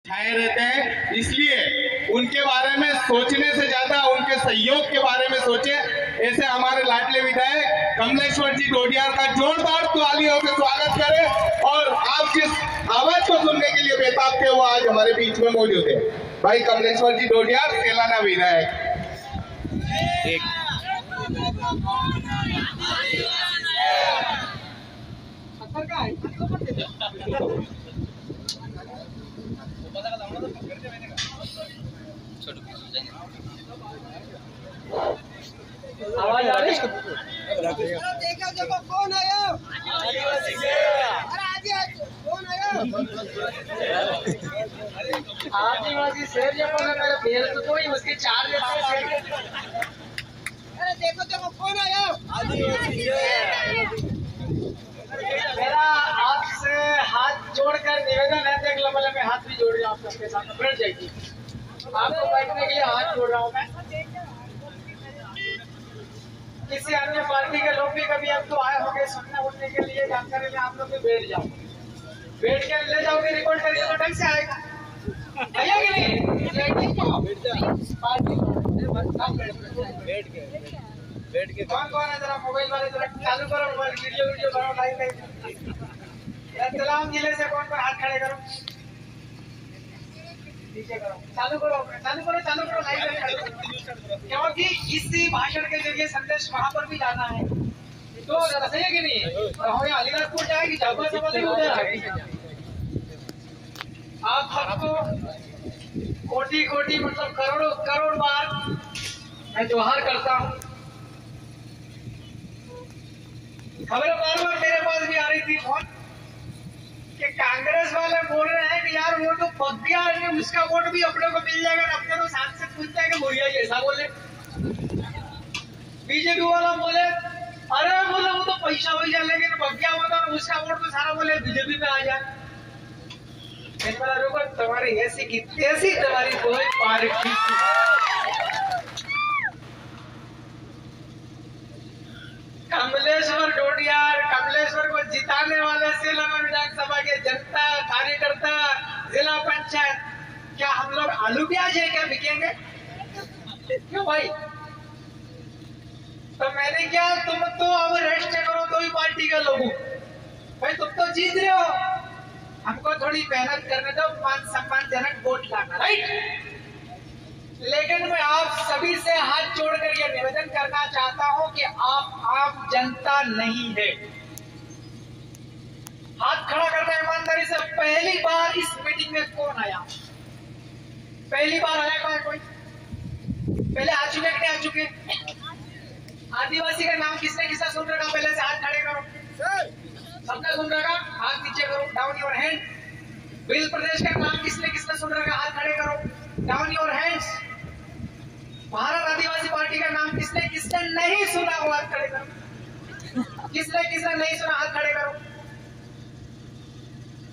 छाए रहते हैं, इसलिए उनके बारे में सोचने से ज्यादा उनके सहयोग के बारे में सोचे। ऐसे हमारे लाडले विधायक कमलेश्वर जी डोडियार का जोरदार तालियों से स्वागत करें और आप जिस आवाज को सुनने के लिए बेताब थे वो आज हमारे बीच में मौजूद है। भाई कमलेश्वर जी डोडियार, सेलाना विधायक। आवाज आ रही है? देखो कौन आया? कौन आया? आदिवासी शेर जब बोला मेरा बेल तो कोई उसके चार जैसे। अरे देखो कौन आया? मेरा आपसे हाथ जोड़कर निवेदन है, देख लो मैं हाथ भी जोड़ रहा हूँ आपके साथ, बैठ जाइए। आपको बैठने के लिए हाथ जोड़ रहा हूँ मैं। किसी अन्य पार्टी के लोग भी कभी अब तो आए होंगे सुनने उठने के लिए, जानकारी में आप लोग भी बैठ जाओ, बैठ के ले जाओगे, रिकॉर्ड करके तो ढंग से आएगा, आया कि नहीं? बैठ के कौन है जरा मोबाइल वाले जरा चालू करो, मोबाइल वीडियो बनाओ, लाइव तलाम जिले से कौन हाथ खड़े करो, नीचे करो, चालू करो लाइव, क्योंकि इसी भाषण के जरिए संदेश वहां पर भी जाना है। तो जरा सही है कि नहीं? हम यहाँ अलीराजपुर जाएगी, झाबुआ से बोले उधर आएगी। आप सबको कोटि मतलब करोड़ बार मैं जोहार करता हूँ। खबरें बार मेरे पास भी आ रही थी फोन कि कांग्रेस वाले बोल रहे हैं कि यार वो तो पक गया है, उसका वोट भी अपने को मिल जाएगा, अपने को सांसद पूछता है कि भैया ऐसा बोले। बीजेपी वाला बोले अरे बोले वो तो पैसा हो जाए, लेकिन पक गया होता है उसका वोट तो सारा बोले बीजेपी में आ जाए। तुम्हारी ऐसी कितनी ऐसी तुम्हारी कोई पार्टी कमलेश्वर डोडियार, कमलेश्वर को जिताने वाले सेलाना विधानसभा के जनता कार्यकर्ता, जिला पंचायत, क्या हम लोग आलू प्याज है क्या बिकेंगे? क्यों भाई? तो मैंने क्या, तुम तो अब रेस्ट करो दो ही पार्टी के लोगों, भाई तुम तो जीत रहे हो, हमको थोड़ी मेहनत करने दो, मान सम्मानजनक वोट लाना, राइट? लेकिन मैं आप सभी से हाथ जोड़कर यह निवेदन करना चाहता हूं कि आप आम जनता नहीं है। हाथ खड़ा करना ईमानदारी से। पहली बार इस मीटिंग में कौन आया? पहली बार आया कोई? पहले आ चुके कि नहीं आ चुके? आदिवासी का नाम किसने सुन रखा? पहले से हाथ खड़े करो। सबने सुन रखा? हाथ नीचे करो, डाउन योर हैंड। बिल प्रदेश का नाम किसने सुन रखा? हाथ खड़े करो, down your hands. Bharat Adivasi party का नाम किसने नहीं सुना वो हाथ खड़े करो। किसने नहीं सुना हाथ खड़े करो।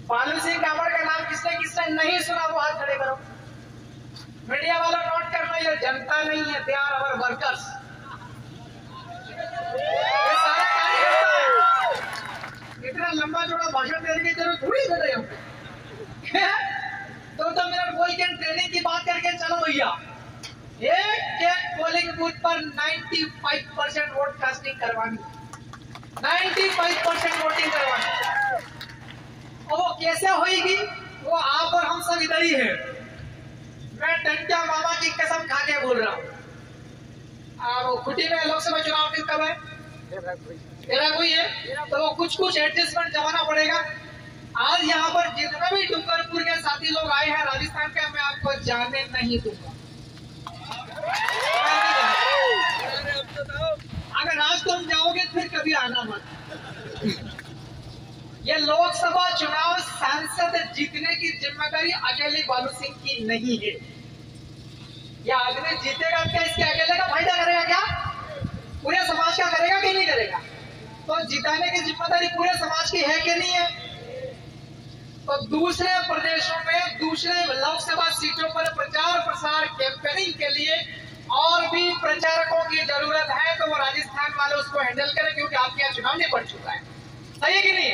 बालू सिंह डामर का नाम किसने नहीं सुना वो हाथ खड़े करो। मीडिया वाला नोट करना, ये जनता नहीं है, दे आर आवर वर्कर्स। ये सारा कार्यकर्ता है। इतना लंबा चौड़ा भाषण देने की जरूरत थोड़ी है भैया। 2 मिनट बोल के ट्रेनिंग की बात करके चलो भैया। एक पोलिंग बूथ पर 95% वोट कास्टिंग करवानी, 95% वोटिंग करवानी। और वो कैसे होगी? वो आप और हम सब इधर ही है। मैं टंटिया मामा की कसम खा के बोल रहा हूँ। खुटी में लोकसभा चुनाव कब है? तेरा कोई है, तो वो कुछ एडजस्टमेंट जमाना पड़ेगा। आज यहाँ पर जितने भी डूंगरपुर के साथी लोग आए हैं राजस्थान के, मैं आपको जाने नहीं दूंगा। अगर आज तुम जाओगे फिर कभी आना मत। ये लोकसभा चुनाव सांसद जीतने की जिम्मेदारी अकेले बालू सिंह की नहीं है। ये आदमी जीतेगा क्या, इसके अकेले का फायदा करेगा क्या? पूरे समाज का करेगा कि नहीं करेगा? तो जिताने की जिम्मेदारी पूरे समाज की है कि नहीं है? तो दूसरे प्रदेशों में दूसरे लोकसभा सीटों पर प्रचार प्रसार कैंपेनिंग के लिए और भी प्रचारकों की जरूरत है, तो वो राजस्थान वाले उसको हैंडल करें, क्योंकि आपके यहाँ चुनाव नहीं पड़ चुका है। सही है कि नहीं?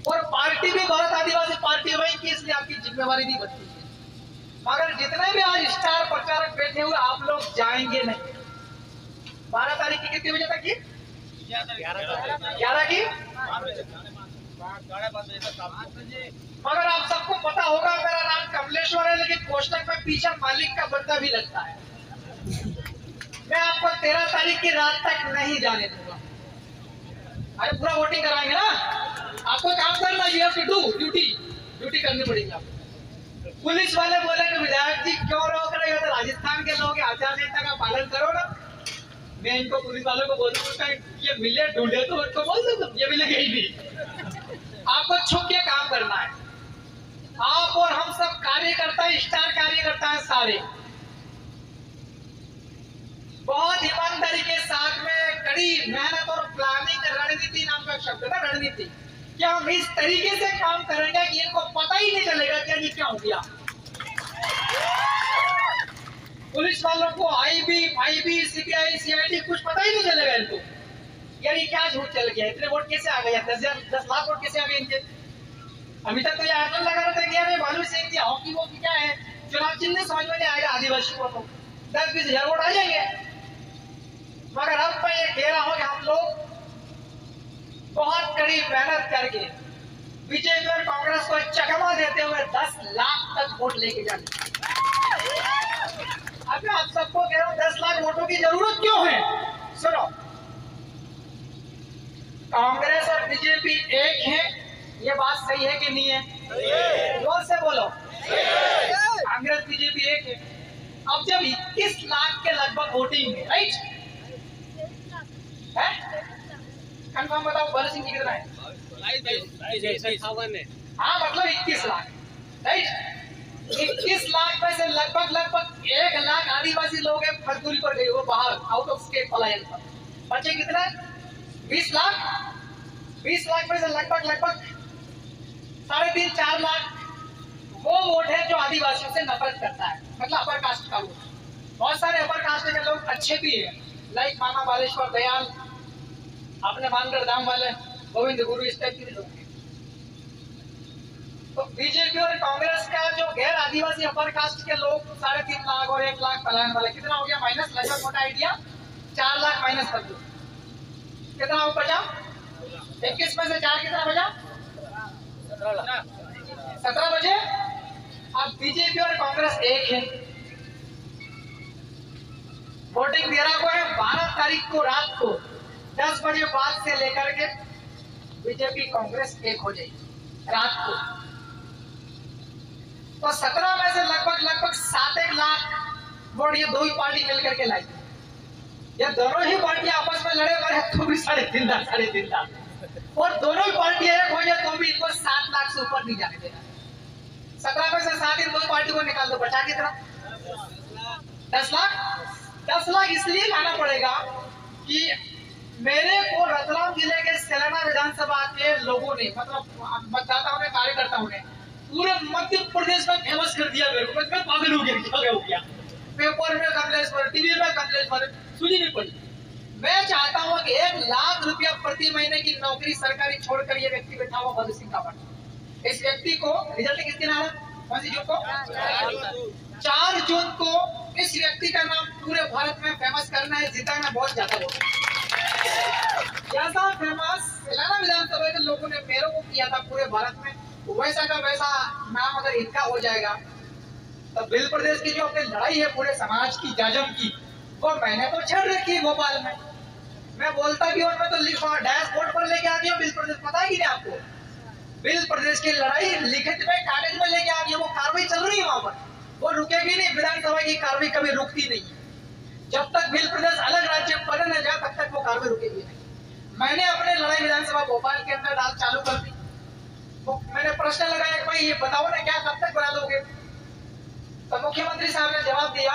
और पार्टी भी बहुत आदिवासी पार्टी हुई कि इसलिए आपकी जिम्मेवारी नहीं बनती है। मगर जितने भी आज स्टार प्रचारक बैठे हुए आप लोग जाएंगे नहीं। 12 तारीख की कितने बजे तक की? 11 की। मगर आप सबको पता होगा मेरा नाम कमलेश्वर है, लेकिन पोस्टर में पीछे मालिक का बंदा भी लगता है। मैं आपको 13 तारीख की रात तक नहीं जाने दूंगा। अरे पूरा वोटिंग कराएंगे ना, आपको काम करना, you have to do duty करनी पड़ेगी आपको। पुलिस वाले बोले कि विधायक जी क्यों रोक रहे हो, तो राजस्थान के लोग आचार संहिता का पालन करो ना। मैं इनको पुलिस वालों को बोल दूंगा ये मिले ढूंढे तो उनको बोल दो ये मिलेगा ही नहीं। आपको छुप के काम करना है। आप और हम सब कार्यकर्ता, स्टार कार्यकर्ता है सारे, बहुत ईमानदारी के साथ में कड़ी मेहनत और प्लानिंग, रणनीति नाम का शब्द है ना, रणनीति, कि हम इस तरीके से काम करेंगे कि इनको पता ही नहीं चलेगा कि ये क्या हो गया। पुलिस वालों को आईबी, सीबीआई, सीआईडी कुछ पता ही नहीं चलेगा इनको, यार ये क्या झूठ चल गया, इतने वोट कैसे आ गया, 10 लाख वोट कैसे आ गए इनके। अभी तक तो ये आंदोलन लगा रहा था कि यार बालू सिंह की हॉकी वो क्या है, चुनाव चिन्ह समझ में नहीं आएगा आदिवासी को, तो 10-20 हजार वोट आ जाएंगे। मगर अब मैं ये कह रहा हूं कि हम लोग बहुत कड़ी मेहनत करके बीजेपी और कांग्रेस को चकमा देते हुए 10 लाख तक वोट लेके जाने। अब मैं आप सबको कह रहा हूं 10 लाख वोटों की जरूरत क्यों है, सुनो। कांग्रेस और बीजेपी एक है, ये बात सही है कि नहीं है? जोर से बोलो। कांग्रेस बीजेपी एक है। अब जब 21 लाख के लगभग वोटिंग है, राइट है, कंफर्म बताओ बालू सिंह जी कितना है? हाँ मतलब 21 लाख, राइट। 21 लाख में से लगभग 1 लाख आदिवासी लोग हैं मजदूरी पर गए, वो बाहर आउट ऑफ स्टेट पलायन पर। बचे कितना? 20 लाख। 20 लाख में से लगभग 3.5-4 लाख वो वोट है जो आदिवासियों से नफरत करता है, मतलब अपर कास्ट का वोट। बहुत सारे अपर कास्ट के लोग अच्छे भी है, लाइक मामा बालेश्वर दयाल, अपने मानगढ़ धाम वाले गोविंद गुरु, इस टाइप के लोग हैं। तो बीजेपी और कांग्रेस का जो गैर आदिवासी अपर कास्ट के लोग 3.5 लाख और 1 लाख पलायन वाले, कितना हो गया माइनस? लगभग मोटा आइडिया 4 लाख माइनस कर दो, कितना हो बचा? 21 में से 4 कितना बचा? 17 बचे। अब बीजेपी और कांग्रेस एक है, वोटिंग 13 को है, 12 तारीख को रात को 10 बजे बाद से लेकर के बीजेपी कांग्रेस एक हो जाएगी रात को। तो 17 में से लगभग 7-1 लाख वोट ये दो ही पार्टी मिलकर के लाई। ये दोनों ही पार्टी आपस में लड़े मरे तो भी 3.5 लाख, और दोनों ही पार्टी एक हो जाए तो भी इनको 7 लाख से ऊपर नहीं जाने देना। 17 में से 7 इन दो पार्टी को निकाल दो, बचा कितना? 10 लाख। 10 लाख इसलिए लाना पड़ेगा कि मेरे को रतलाम जिले के सेलाना विधानसभा के लोगों ने, मतलब मतदाताओं ने, कार्यकर्ताओं ने पूरे मध्य प्रदेश में फेमस कर दिया। मेरे को मैं पागल हो गया, पेपर में कमलेश्वर, टीवी में कमलेश्वर, सुनी नहीं पड़ी। मैं चाहता हूं कि 1 लाख रुपया प्रति महीने की नौकरी सरकारी छोड़कर ये व्यक्ति बैठा हुआ बालू सिंह का, इस व्यक्ति को रिजल्ट किस दिन आ रहा है? कौन सी जून को? 4 जून को इस व्यक्ति का नाम पूरे भारत में फेमस करना है, जिताना बहुत ज्यादा होगा। जैसा फेमस सेलाना विधानसभा के लोगों ने मेरे को किया था पूरे भारत में, वैसा का वैसा नाम अगर इनका हो जाएगा तो बिल प्रदेश की जो अपनी लड़ाई है पूरे समाज की, जाजम की, वो मैंने तो छेड़ रखी है भोपाल में। मैं बोलता भी हूँ, मैं तो लिखा डैशबोर्ड पर लेके आ गया बिल प्रदेश, पता है कि नहीं आपको? बिल प्रदेश की लड़ाई लिखित में कागज में लेके आ गया, वो कार्रवाई चल रही है वहां पर, वो रुकेगी नहीं। विधानसभा की कार्रवाई कभी रुकती नहीं, जब तक बिल प्रदेश अलग राज्य बने न जाए तब तक वो कार्रवाई रुकेगी नहीं। मैंने अपने लड़ाई विधानसभा भोपाल के अंदर डाल चालू कर दी। मैंने प्रश्न लगाया कि भाई ये बताओ ना क्या कब तक बना दोगे? तो मुख्यमंत्री साहब ने जवाब दिया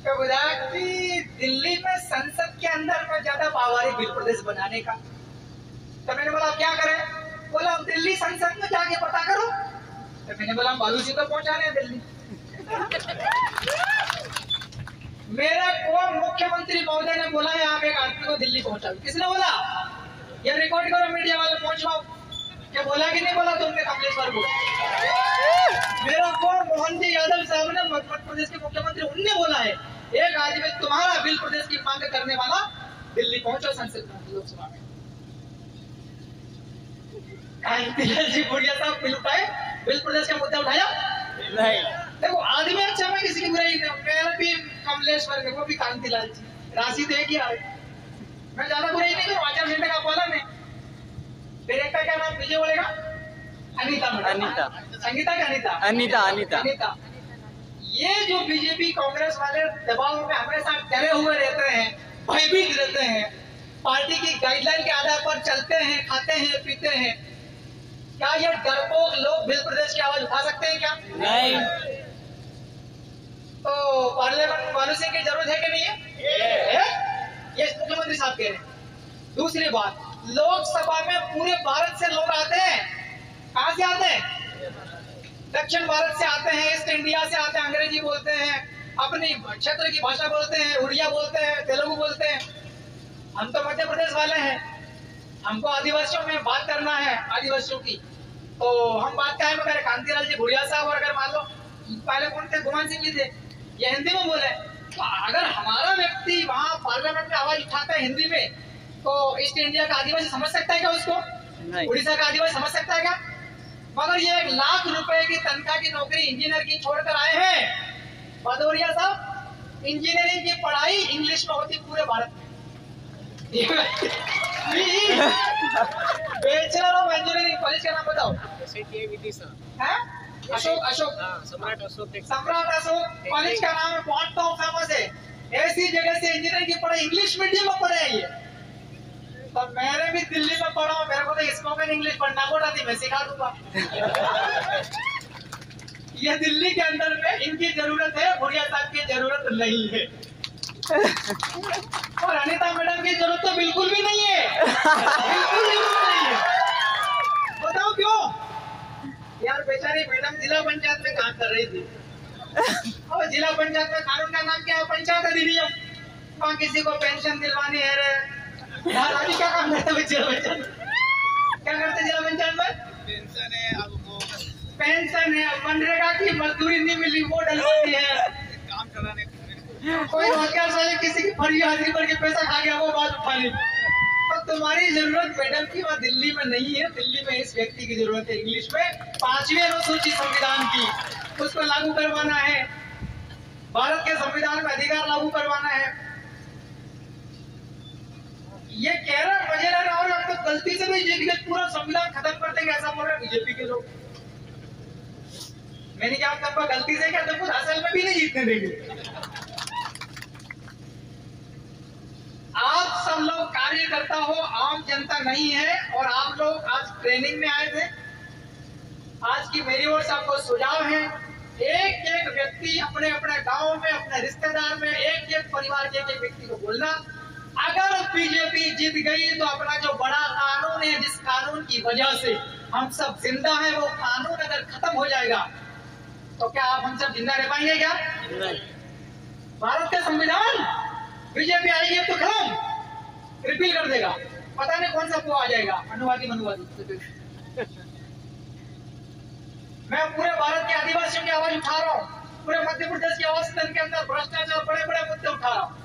कि विधायक जी दिल्ली में संसद के अंदर में ज्यादा पावर है बिल प्रदेश बनाने का। तो मैंने बोला क्या करें? बोला हम दिल्ली संसद में जाके पता करो। तो मैंने बोला हम बालू सिंह को पहुंचा रहे हैं दिल्ली। मेरे को मुख्यमंत्री महोदय ने बोला है आप एक आदमी को दिल्ली पहुंचाओ। किसने बोला? ये रिकॉर्ड करो, मीडिया वाले पहुंचवाओ। क्या बोला कि नहीं बोला तुमने कमलेश्वर को? मेरा को मोहन जी यादव साहब ने मध्य प्रदेश के मुख्यमंत्री उनने बोला है एक आदमी तुम्हारा बिल प्रदेश की मांग करने वाला दिल्ली पहुंचो संसद में लोकसभा में। कांतिलाल जी भूरिया साहब बिल उठाए, बिल प्रदेश का मुद्दा उठाया नहीं। देखो आदमी अच्छा, मैं किसी की बुराई नहीं, मेरा भी कमलेश्वर के वो भी कांतिलाल जी, राशि तो एक ही आ रही, मैं ज्यादा बुराई नहीं करूँ। आचार संहिता का पालन है। फिर एक का क्या नाम विजय बोलेगा? अनीता मैडम, अनीता संगीता का अनीता, अनीता अनीता अनीता। ये जो बीजेपी कांग्रेस वाले दबाव में हमेशा डरे हुए रहते हैं, भयभीत रहते हैं, पार्टी की गाइडलाइन के आधार पर चलते हैं, खाते हैं, पीते हैं, क्या ये डरपोक लोग बिल प्रदेश की आवाज उठा सकते हैं क्या? नहीं। तो पार्लियामेंट वालों से की जरूरत है कि नहीं है? ये मुख्यमंत्री साहब कह रहे हैं। दूसरी बात, लोकसभा में पूरे भारत से लोग आते हैं। कहां से आते हैं? दक्षिण भारत से आते हैं, ईस्ट इंडिया से आते हैं, अंग्रेजी बोलते हैं, अपनी क्षेत्र की भाषा बोलते हैं, उड़िया बोलते हैं, तेलुगु बोलते हैं। हम तो मध्य प्रदेश वाले हैं, हमको आदिवासियों में बात करना है, आदिवासियों की, तो हम बात क्या है करें? कांतिलाल जी भूरिया साहब और अगर मान लो पहले कौन थे, गुमान सिंह जी थे, ये हिंदी में बोले, तो अगर हमारा व्यक्ति वहाँ पार्लियामेंट में आवाज उठाता है हिंदी में, तो ईस्ट इंडिया का आदिवासी समझ सकता है क्या उसको? उड़ीसा का आदिवासी समझ सकता है क्या? मगर ये 1 लाख रुपए की तनख्वाह की नौकरी इंजीनियर की छोड़कर आए हैं। भदौरिया साहब, इंजीनियरिंग की पढ़ाई इंग्लिश में होती पूरे भारत में। बैचलर ऑफ इंजीनियरिंग, कॉलेज का नाम बताओ। अशोक, सम्राट अशोक कॉलेज का नाम है, बहुत टॉप फेमस है। ऐसी जगह से इंजीनियरिंग की पढ़ाई इंग्लिश मीडियम में पढ़े ये। तो मैंने भी दिल्ली में पढ़ा, मेरे को तो स्पोकन इंग्लिश पढ़ना पड़ा थी, मैं सिखा दूंगा। ये दिल्ली के अंदर में इनकी जरूरत है, भूरिया साहब की जरूरत नहीं है। और अनीता मैडम की जरूरत तो बिल्कुल भी नहीं है, बिल्कुल भी नहीं है। बताओ क्यों? यार बेचारी मैडम जिला पंचायत में काम कर रही थी, और जिला पंचायत में कानून का नाम क्या है? पंचायत अधिनियम। वहाँ किसी को पेंशन दिलवानी है रे, दादाजी क्या काम करते हैं जिला पंचायत में? क्या करते जिला पंचायत में? पेंशन है, मनरेगा की मजदूरी नहीं मिली वो डलवानी है, काम कराने कोई रोजगार वाले किसी की फर्जी हाजिरी पर के पैसा खा गया वो बात उठा ली। तो तुम्हारी जरूरत मैडम की वहाँ दिल्ली में नहीं है, दिल्ली में इस व्यक्ति की जरूरत है इंग्लिश में 5वीं अनुसूची संविधान की, उसको लागू करवाना है, भारत के संविधान में अधिकार लागू करवाना है। ये कह रहा मजे रहा और अब तो गलती से भी पूरा संविधान खत्म कर देंगे ऐसा बोल रहे बीजेपी के लोग। मैंने क्या कहा गलती से क्या, तुमको असल में भी नहीं जीतने देंगे। आप सब लोग कार्यकर्ता हो, आम जनता नहीं है, और आप लोग आज ट्रेनिंग में आए थे। आज की मेरी ओर से आपको सुझाव है, एक एक व्यक्ति अपने अपने गांव में, अपने रिश्तेदार में, एक एक परिवार के एक व्यक्ति को बोलना, अगर बीजेपी जीत गई तो अपना जो बड़ा कानून है, जिस कानून की वजह से हम सब जिंदा हैं, वो कानून अगर खत्म हो जाएगा तो क्या आप हम सब जिंदा रह पाएंगे क्या? भारत का संविधान बीजेपी आएगी तो खत्म, रिपील कर देगा, पता नहीं कौन सा वो आ जाएगा, अनुवादी। मैं पूरे भारत के आदिवासियों की आवाज उठा रहा हूँ, पूरे मध्य प्रदेश की आवाज के अंदर भ्रष्टाचार बड़े बड़े मुद्दे उठा रहा हूँ।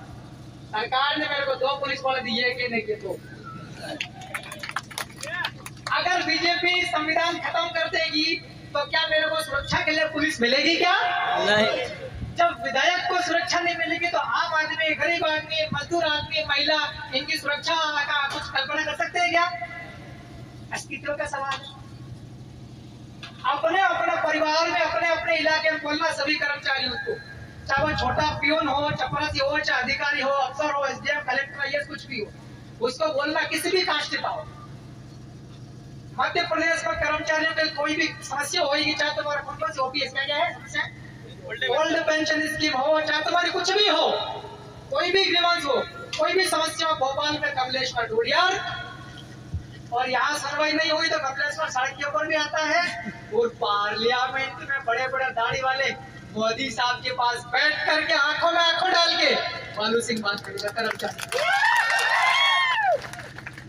सरकार ने मेरे को 2 पुलिस वाले दिए कि नहीं के तो अगर बीजेपी संविधान खत्म कर देगी तो क्या मेरे को सुरक्षा के लिए पुलिस मिलेगी क्या? नहीं। जब विधायक को सुरक्षा नहीं मिलेगी तो आम आदमी, गरीब आदमी, मजदूर आदमी, महिला, इनकी सुरक्षा का कुछ कल्पना कर सकते हैं क्या? अस्तित्व का सवाल। अपने अपने परिवार में, अपने अपने इलाके में बोलना सभी कर्मचारियों को, चाहे वो छोटा पियून हो, चपरासी हो, चाहे अधिकारी हो, अफसर हो, एसडीएम, कलेक्टर, ये कुछ भी हो, उसको बोलना किसी भी कास्ट का हो। मध्य प्रदेश में कर्मचारियों की कोई भी समस्या होगी, चाहे तुम्हारा कौन सी ओपीएस क्या है समस्या, ओल्ड पेंशन स्कीम हो, चाहे तुम्हारी कुछ भी हो, कोई भी ग्रीवांस हो, कोई भी समस्या हो, भोपाल में कमलेश्वर ढूंढियार, और यहाँ सुनवाई नहीं हुई तो कमलेश्वर सड़क के ऊपर भी आता है, और पार्लियामेंट में बड़े बड़े दाढ़ी वाले मोदी साहब के पास बैठ करके आंखों में आंखों डाल के बालू सिंह बात करेगा।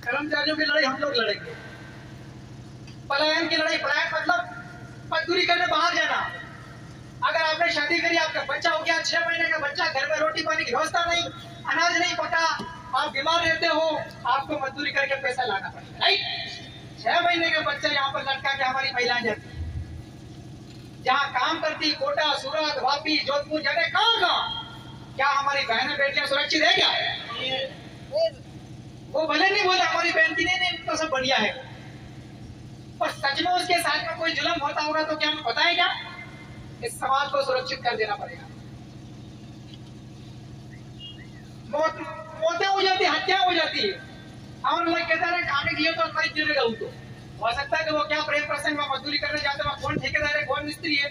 कर्मचारियों की लड़ाई हम लोग लड़ेंगे। पलायन की लड़ाई, पलायन मतलब मजदूरी करने बाहर जाना। अगर आपने शादी करी, आपका बच्चा हो गया, 6 महीने का बच्चा, घर में रोटी पानी की व्यवस्था नहीं, अनाज नहीं पका, आप बीमार रहते हो, आपको मजदूरी करके पैसा लाना पड़ेगा, राइट। 6 महीने का बच्चा यहाँ पर लटका के हमारी महिलाएं जाती है, जहाँ काम करती, कोटा, सूरत, वापी, जोधपुर जगह, कहाँ क्या हमारी बहनें बेटियां सुरक्षित है क्या? वो भले नहीं बोले हमारी बहन की, नहीं तो सब बढ़िया है, पर सच में उसके साथ में कोई जुल्म होता होगा तो क्या हमें पता है क्या? इस समाज को सुरक्षित कर देना पड़ेगा। मौतें हो जाती, हत्या हो जाती है, और लोग कहते हैं खाने के लिए तो नहीं मिलेगा उनको। हो सकता है कि वो क्या प्रेम प्रसंग में मजदूरी करने जाते हैं, कौन ठेकेदार है, कौन मिस्त्री है,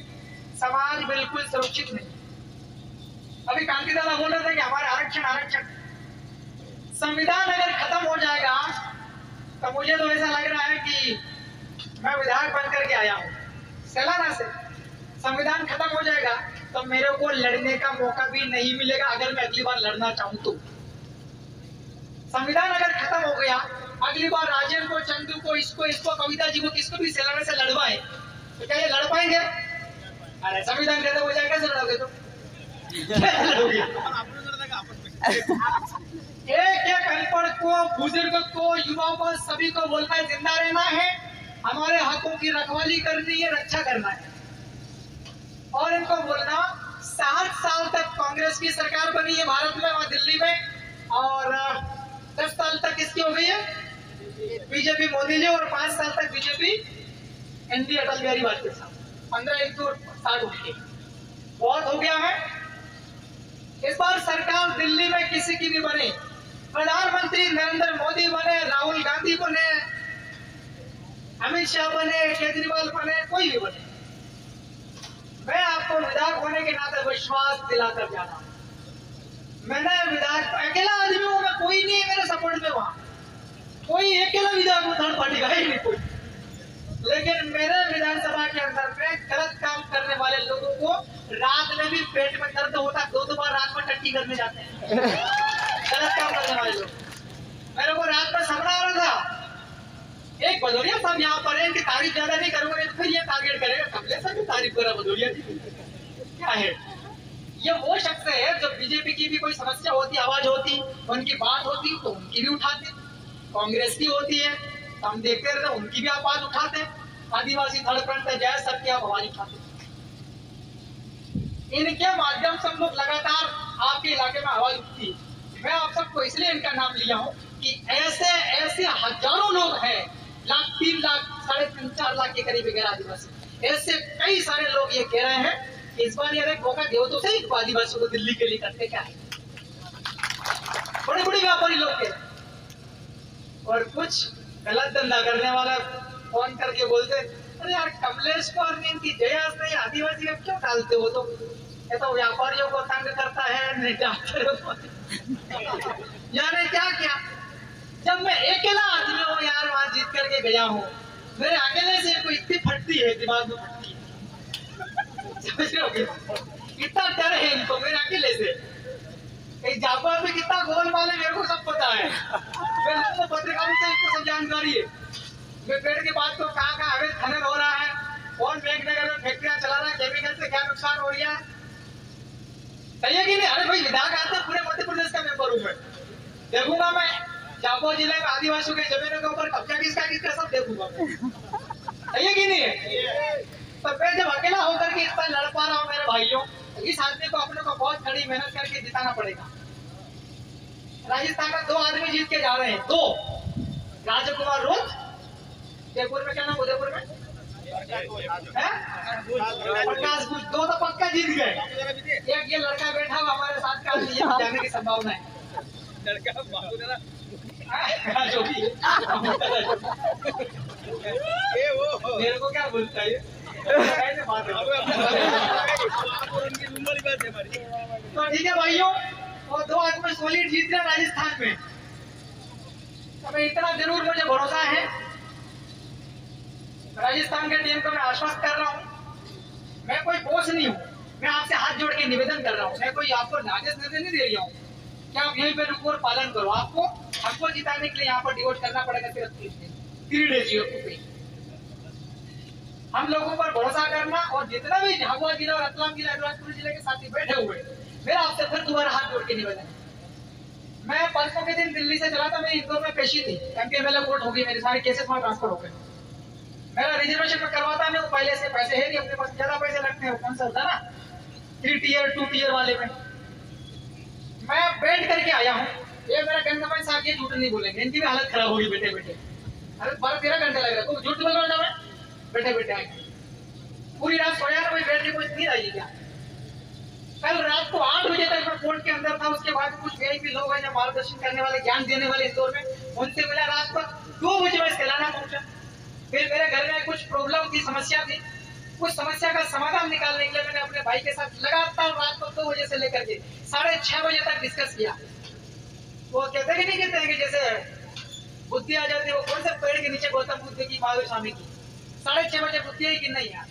समाज बिल्कुल सुरक्षित नहीं। अभी कांति दादा बोल रहे थे कि हमारे आरक्षण, संविधान अगर खत्म हो जाएगा तो मुझे तो ऐसा लग रहा है कि मैं विधायक बन करके आया हूँ, सैलाना से संविधान खत्म हो जाएगा तो मेरे को लड़ने का मौका भी नहीं मिलेगा, अगर मैं अगली बार लड़ना चाहूं तो। संविधान अगर खत्म हो गया, अगली बार राजेंद्र को, चंदू को, इसको कविता जी को, किसको भी सैलाना से लड़वाए तो क्या ये लड़ पाएंगे? अरे संविधान खत्म हो जाएगा, कैसे लड़ोगे तुम? एक अनपढ़ को, बुजुर्ग को, युवाओं को, सभी को बोलना है जिंदा रहना है, हमारे हकों की रखवाली करनी है, रक्षा करना है। और इनको बोलना 60 साल तक कांग्रेस की सरकार बनी है भारत में, वहां दिल्ली में, और 10 साल तक किसकी हो गई है? बीजेपी मोदी जी, और 5 साल तक बीजेपी एनडी अटल बिहारी वाजपेयी साहब, 15 एक 60 उठे, बहुत हो गया है। इस बार सरकार दिल्ली में किसी की भी बने, प्रधानमंत्री नरेंद्र मोदी बने, राहुल गांधी बने, अमित शाह बने, केजरीवाल बने, कोई भी बने, मैं आपको विधायक होने के नाते विश्वास दिलाकर जाना। मैंने विधायक अकेला आदमी हूं मैं, कोई नहीं है मेरे सपोर्ट में, वहां कोई अकेला विधायक हूं, थर्ड पार्टी का ही नहीं कोई, लेकिन मेरे विधानसभा के अंदर में गलत काम करने वाले लोगों को रात में भी पेट में दर्द होता, 2 बार रात में टट्टी करने जाते हैं, गलत काम करने वाले लोग। मेरे को रात में सपना आ रहा था, एक भदौरिया साहब यहाँ पर है, इनकी तारीफ ज्यादा नहीं करूंगा तो फिर ये टारगेट करेगा, कमले साहब की तारीफ करा भदौरिया जी, क्या है ये? वो शख्स है जो बीजेपी की भी कोई समस्या होती, आवाज होती, उनकी बात होती तो उनकी भी उठाते, कांग्रेस की होती है हम देखते रहते, उनकी भी आवाज उठाते, आदिवासी थर्ड फ्रंट पे जाए सबकी आप आवाज उठाते। इनके माध्यम से हम लोग लगातार आपके इलाके में आवाज उठती है। मैं आप सबको इसलिए इनका नाम लिया हूँ कि ऐसे हजारों लोग हैं, 3 लाख, 3.5-4 लाख के करीब गैर आदिवासी, ऐसे कई सारे लोग ये कह रहे हैं कि इस बार ये मौका दो तो सही, आदिवासियों को दिल्ली के लिए करते क्या है, बड़े बड़े व्यापारी लोग कह रहे हैं। और कुछ गलत धंधा करने वाला फोन करके बोलते, अरे यार कमलेश को और इनकी जयास नहीं, आदिवासी का क्यों डालते हो? तो ये तो व्यापारियों को तंग करता है, नहीं यानी क्या जब मैं अकेला आदमी हूँ यार, वहां जीत करके गया हूँ, मेरे अकेले से कोई इतनी फटती है, दिमाग में फटती है, समझ रहे हो? इतना डर है इनको मेरे अकेले से। जापान में कितना गोलमाल है मेरे को सब पता है, मैं पत्रकारों से इनको सब जानकारी है। मैं पेड़ के बाद को कहाँ अवैध खनन हो रहा है, कौन मेघनगर में फैक्ट्रियां चला रहा है, केमिकल से क्या नुकसान हो रहा है, सही है कि नहीं? अरे भाई विधायक आते पूरे मध्य प्रदेश का मेंबर हूँ मैं, देखूंगा मैं झाबुआ जिले में आदिवासियों के जमीनों के ऊपर कब्जा किसका सब देखूंगा, सही है कि नहीं है? तो मैं जब अकेला होकर के इतना लड़ पा रहा हूँ मेरे भाइयों, इस आदमी को अपने को बहुत कड़ी मेहनत करके जिताना पड़ेगा। राजस्थान में 2 आदमी जीत के जा रहे हैं, 2, राजकुमार रोज, जयपुर में क्या नाम, उदयपुर में प्रकाश कुछ, 2 तो पक्का जीत गए, एक ये लड़का बैठा हुआ हमारे साथ का, जाने की संभावना है, जो भी मेरे को क्या बोलता है तो ठीक है भाइयों, वो 2 आदमी सॉलिड जीत रहे राजस्थान में, तो इतना जरूर मुझे भरोसा है, राजस्थान के टीम को मैं आश्वस्त कर रहा हूँ, मैं कोई बोझ नहीं हूँ, मैं आपसे हाथ जोड़ के निवेदन कर रहा हूँ, मैं कोई आपको नाजायज निर्णय नहीं दे रहा हूँ कि आप यहीं पे रुको और पालन करो, हमको जिताने के लिए यहाँ पर डिवोट करना पड़ेगा सिर्फ 3 डेज। हम लोगों पर भरोसा करना, और जितना भी झाबुआ जिला और रतलाम जिला बिलासपुर जिले के साथी बैठे हुए, मेरा आपसे फिर दोबारा हाथ जोड़ के निवेदन है। मैं परसों के दिन दिल्ली से चला था, मेरी इंदौर में पेशी थी, MPML कोर्ट हो गई, मेरे सारे केसेस वहां ट्रांसफर हो गए। मेरा रिजर्वेशन में करवाता मैं, वो पहले से पैसे है नहीं अपने पास, ज्यादा पैसे लगते हैं, वो कौन सा होता ना 3 टियर 2 टियर वाले में। मैं बैठ करके आया हूँ, ये मेरा गंदमन साहब ये झूठ नहीं बोलेंगे, इनकी भी हालत खराब होगी बैठे बैठे। अरे 12-13 घंटे लग रहा है, तो झूठ बोल रहा मैं बैठे बैठे आए, पूरी रात सोया ना, कोई बैठ के कुछ नहीं आई क्या। कल रात को 8 बजे तक मैं कोर्ट के अंदर था, उसके बाद कुछ VIP लोग हैं जो मार्गदर्शन करने वाले, ज्ञान देने वाले इंदौर में, उनसे मिला। रात को 2 बजे मैं सेलाना पहुंचा। फिर मेरे घर में कुछ प्रॉब्लम थी, समस्या थी, उस समस्या का समाधान निकालने के लिए मैंने अपने भाई के साथ लगातार रात को 2 बजे से लेकर के 6:30 बजे तक डिस्कस किया। वो कहते कि नहीं कहते हैं कि जैसे बुद्धि आ जाती है, वो कौन से पेड़ के नीचे गौतम बुद्ध की, महावीर स्वामी की। 6:30 बजे बुद्धि आई कि नहीं यार,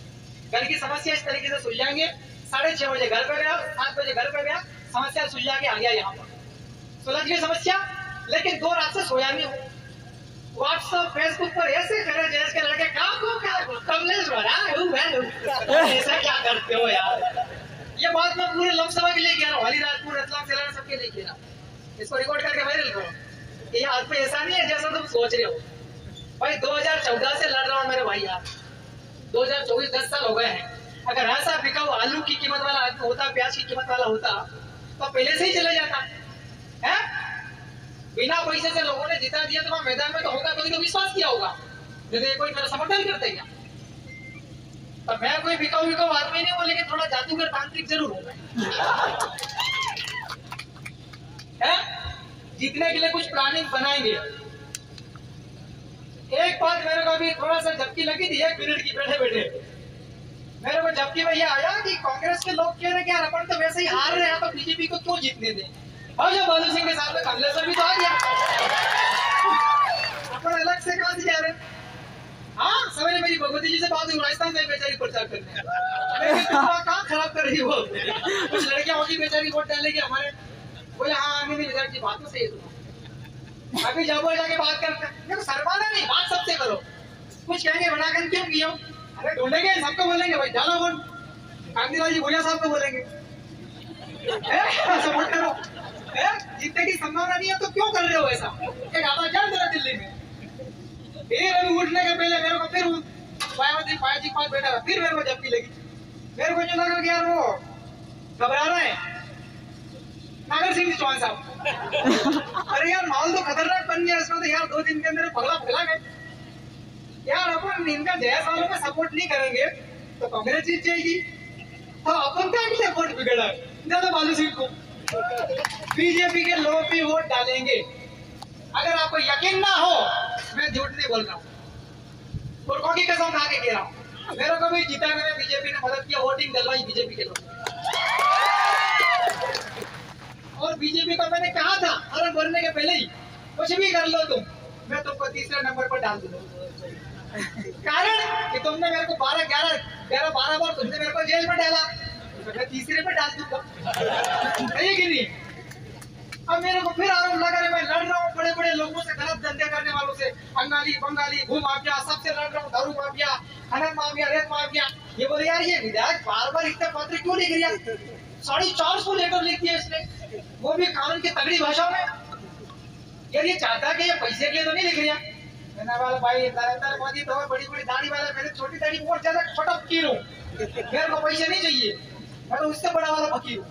घर की समस्या इस तरीके से सुलझाएंगे। 6:30 बजे घर पे गया, 7 बजे घर पे गया, समस्या सुलझा के आ गया यहाँ पर, सुलझ गई समस्या। लेकिन 2 रात से सोया नहीं हूँ। व्हाट्सएप फेसबुक पर ऐसे करे जैसे के लड़के काम को क्या कमलेश भरा ऐसा क्या करते हो यार। ये बात मैं पूरे लोकसभा के लिए कह रहा हूँ, अलीराजपुर, रतलाम, सेलाना सबके लिए कह रहा हूँ। इसको रिकॉर्ड करके वायरल करो। ये आदमी ऐसा नहीं है जैसा तुम सोच रहे हो। भाई 2014 से लड़ रहा हूँ मेरे भाई यार, 2024 10 साल हो गए हैं। अगर ऐसा बिका हुआ आलू की कीमत वाला आदमी होता, प्याज की कीमत वाला होता, तो पहले से ही चले जाता है। बिना पैसे से लोगों ने जिता दिया, तो मैदान में तो होगा, कोई तो विश्वास किया होगा, नहीं कोई मेरा समर्थन करते क्या। तो मैं कोई बिकाऊ आदमी नहीं हूँ, लेकिन थोड़ा जादूगर तांत्रिक जरूर हूँ। जीतने के लिए कुछ प्लानिंग बनाएंगे। एक बात मेरे को अभी थोड़ा सा झपकी लगी थी, 1 मिनट की, बैठे बैठे मेरे को झपकी भैया आया कि कांग्रेस के लोग कह रहे कि यार अपन तो वैसे ही हार रहे हैं, तो बीजेपी को क्यों जीतने दें। और जो बालू सिंह के साथ में कमलेश्वर भी तो आ गया, अपन अलग से कहां से जा रहे। हाँ, सवेरे मेरी भगवती जी से बात हुई, राजस्थान में बेचारी प्रचार करने, कहाँ खराब कर रही हो, कुछ लड़कियां होगी बेचारी वोट डालेगी हमारे, बोले हाँ आगे नहीं की बात तो सही है। अभी जाबो जाके बात करते, देखो शर्माना नहीं, बात सबसे करो। कुछ कहेंगे बनाकर क्यों किया, अरे ढूंढेंगे, सबको बोलेंगे भाई डालो वोट, कांतिलाल जी भूलिया साहब को बोलेंगे सपोर्ट करो। जीतने की संभावना नहीं है तो क्यों कर रहे हो ऐसा। एक आता चल जरा दिल्ली में, फिर अभी उठने के पहले मेरे को फिर मायावती पाया जी पास बैठा, फिर मेरे को झपकी लगी। मेरे को जो लगा कि यार वो घबरा रहे हैं नागर सिंह चौहान साहब। अरे यार माहौल तो खतरनाक बन गया इसमें, तो यार 2 दिन के अंदर पगला फैला गए यार। अपन इनका जय सालों में सपोर्ट नहीं करेंगे तो कांग्रेस जीत जाएगी, तो अपन क्या किया वोट बिगड़ा ज्यादा बालू सिंह को। बीजेपी के लोग भी वोट डालेंगे, अगर आपको यकीन ना हो, मैं झूठ नहीं बोल रहा हूँ, पुरखों की कसम खा के कह रहा हूँ। मेरे को भी जीता, मैंने बीजेपी ने मदद किया, वोटिंग डलवाई बीजेपी के लोग। और बीजेपी को मैंने कहा था फॉर्म भरने के पहले ही, कुछ भी कर लो तुम, मैं तुमको 3रे नंबर पर डाल दूंगा। कारण कि तुमने मेरे को 12 बार तुमने मेरे को जेल में डाला, तो मैं 3रे पे डाल दूंगा, है कि नहीं। अब मेरे को फिर आरोप लगा रहे, मैं लड़ रहा हूँ बड़े बड़े लोगों से, गलत धंधे करने वालों से, अंगाली बंगाली भू माफिया सबसे लड़ रहा हूँ, दारू माफिया, खनन माफिया, रेत माफिया। ये बोले यार ये विधायक बार इतना पत्र क्यों लिख रहा, 450 लेटर लिख दिया इसने, वो भी कानून की तगड़ी भाषा में। यार ये चाहता कि ये पैसे के लिए तो नहीं लिख रहा। मैंने वाला भाई नरेंद्र मोदी तो बड़ी बड़ी दाढ़ी वाला, मेरे छोटी दाढ़ी बहुत ज्यादा छोटा फकीर हूँ, मेरे को पैसे नहीं चाहिए, मैं तो उससे बड़ा वाला फकीर हूँ,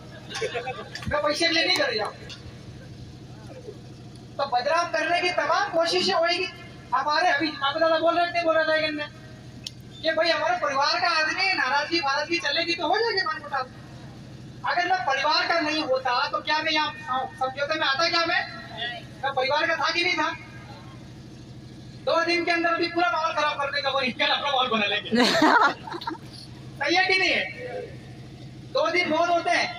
मैं पैसे के लिए नहीं कर रहा। तो बदलाव करने की तमाम कोशिशें होगी हमारे। अभी माता बोल रहे कि भाई हमारे परिवार का आदमी, नाराजगी चलेगी तो हो जाएगी मनमुटाव। अगर मैं परिवार का नहीं होता तो क्या मैं यहाँ समझौते में आता, क्या मैं परिवार का था कि नहीं था। 2 दिन के अंदर अभी पूरा माहौल खराब करने का अपना माहौल बना लेंगे, सही है कि नहीं है। 2 दिन बहुत होते हैं।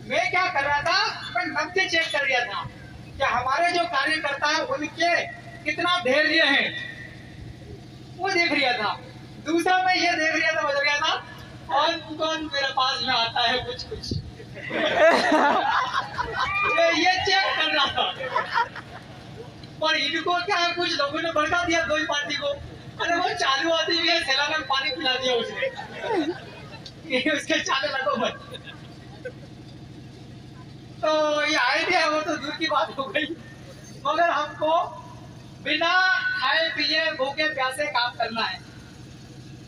मैं क्या कर रहा था, मैं नब्जे चेक कर रहा था कि हमारे जो कार्यकर्ता है उनके कितना धैर्य है, वो देख रहा था। दूसरा मैं ये देख रहा था, बदल गया था, कौन मेरे पास में आता है कुछ ये चेक कर रहा था। और इनको क्या कुछ लोगों ने भड़का दिया, 2 पार्टी को, अरे वो चालू होती हुई है, सेला में पानी पिला दिया उसने, ये उसके चाले लगो मत। तो ये आइडिया है वो तो दूर की बात हो गई, मगर हमको बिना खाए पिए भूखे प्यासे काम करना है।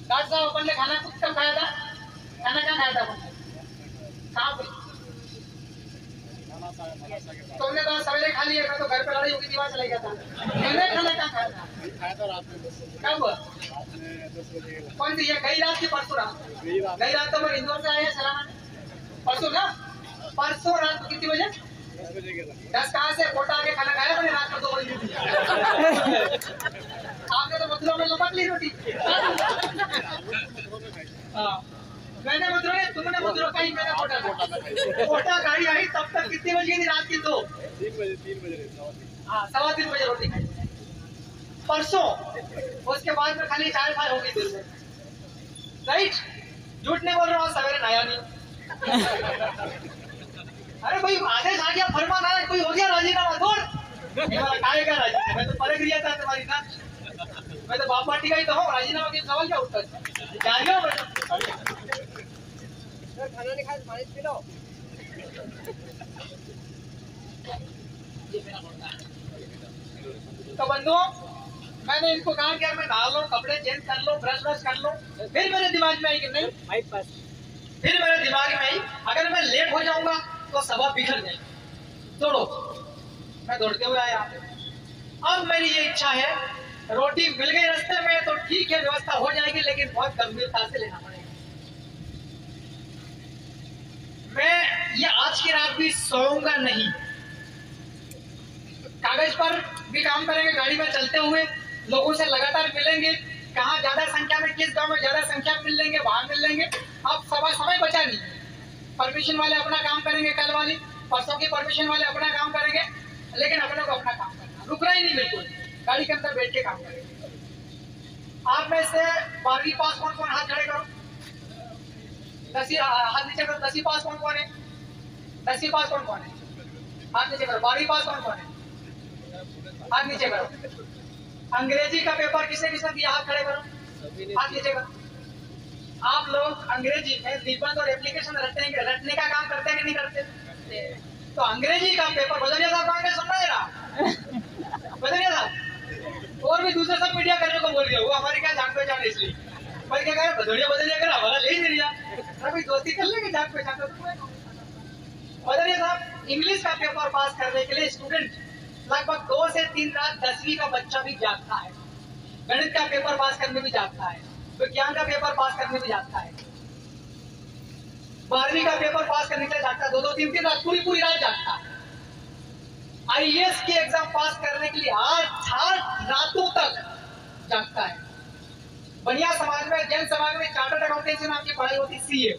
डॉक्टर साहब अपन ने खाना कब खाया था? खाना क्या खाया था अपन? कहाँ पे? तुमने तो सवेरे खा लिया, मैं तो घर पे लड़ाई होगी दीवार चला गया था। मैंने खाना क्या खाया था? कब? कौन सी? ये गई रात की परसों रात? गई रात तो मैं इंदौर से आया सलामा, परसों ना? परसों रात को कितनी बजे? 10 कहाँ से? कोटा आके खाना खाया मैंने रात को 2 बजे। आपने तो मथुरा में लपक ली रोटी। हाँ, मैंने मथुरा नहीं, तुमने मथुरा खाई, मैंने कोटा खाई। कोटा गाड़ी आई तब तक कितनी बज गई थी? रात की 2। 3 बजे। हाँ, 3:15 बजे रोटी खाई परसों। उसके बाद में खाली चाय खाई होगी दिन में, राइट? झूठ नहीं बोल रहा हूँ, सवेरे नया नहीं। अरे भाई आदेश आ गया, फरमान आया, कोई हो गया राजीनामा, छोड़। खाएगा राजीनामा? मैं तो परख लिया था तुम्हारी ना, मैं तो बाप पार्टी का ही तो हूँ, राजीनामा के सवाल क्या उठता है? जाएगा खाना नहीं खाया तो पानी पी लो। तो बंधुओं, मैंने इनको कहा कि मैं नहा लो, कपड़े चेंज कर लो, ब्रश व्रश कर लो, फिर मेरे दिमाग में आई कि नहीं, फिर मेरे दिमाग में आई अगर मैं लेट हो जाऊंगा तो सभा बिखर जाएगी, दौड़ो। मैं दौड़ते हुए आया। अब मेरी ये इच्छा है, रोटी मिल गई रास्ते में तो ठीक है, व्यवस्था हो जाएगी, लेकिन बहुत गंभीरता से लेना पड़ेगा। मैं ये आज की रात भी सोऊंगा नहीं, कागज पर भी काम करेंगे, गाड़ी में चलते हुए लोगों से लगातार मिलेंगे, कहाँ ज्यादा संख्या में, किस गांव में ज्यादा संख्या में मिल लेंगे, वहां मिल लेंगे। अब समय बचा नहीं, परमिशन वाले अपना काम करेंगे, कल वाली परसों की परमिशन वाले अपना काम करेंगे, लेकिन अपने को अपना काम करना, रुकना ही नहीं, बिल्कुल गाड़ी के अंदर बैठ के काम करेंगे। आप में से 12वीं पास कौन कौन? हाथ खड़े करो। 10वीं हाथ नीचे करो। 10वीं पास कौन कौन है? 10वीं पास कौन कौन है? हाथ नीचे करो। 12वीं पास कौन कौन है? हाथ नीचे करो। अंग्रेजी का पेपर किसने किसने दिया? हाथ खड़े करो, हाथ नीचे करो। आप लोग अंग्रेजी में निबंध और एप्लीकेशन रटने का काम करते हैं कि नहीं करते? तो अंग्रेजी का पेपर बदलिया साहब कहाँ के सुन रहे हैं? बदलिया साहब और भी दूसरे सब मीडिया करने को बोल रही है, वो हमारी क्या जान पहचान है, इसलिए पर क्या कहे बदलिया कर हमारा ले ही नहीं लिया, अभी दोस्ती कर लेंगे जान पहचान कर। बदलिया साहब इंग्लिश का पेपर पास करने के लिए स्टूडेंट लगभग 2 से 3 रात 10वीं का बच्चा भी जागता है, गणित का पेपर पास करने भी जागता है, विज्ञान का पेपर पास करने भी जागता है, 12वीं का पेपर पास करने के लिए जागता है, 2-2, 3-3 रात, पूरी रात जागता है। आईएएस की एग्जाम पास करने के लिए 8 रातों तक जागता है। बनिया समाज में, जैन समाज में चार्टर्ड अकाउंटेंसी नाम की पढ़ाई होती, सीए।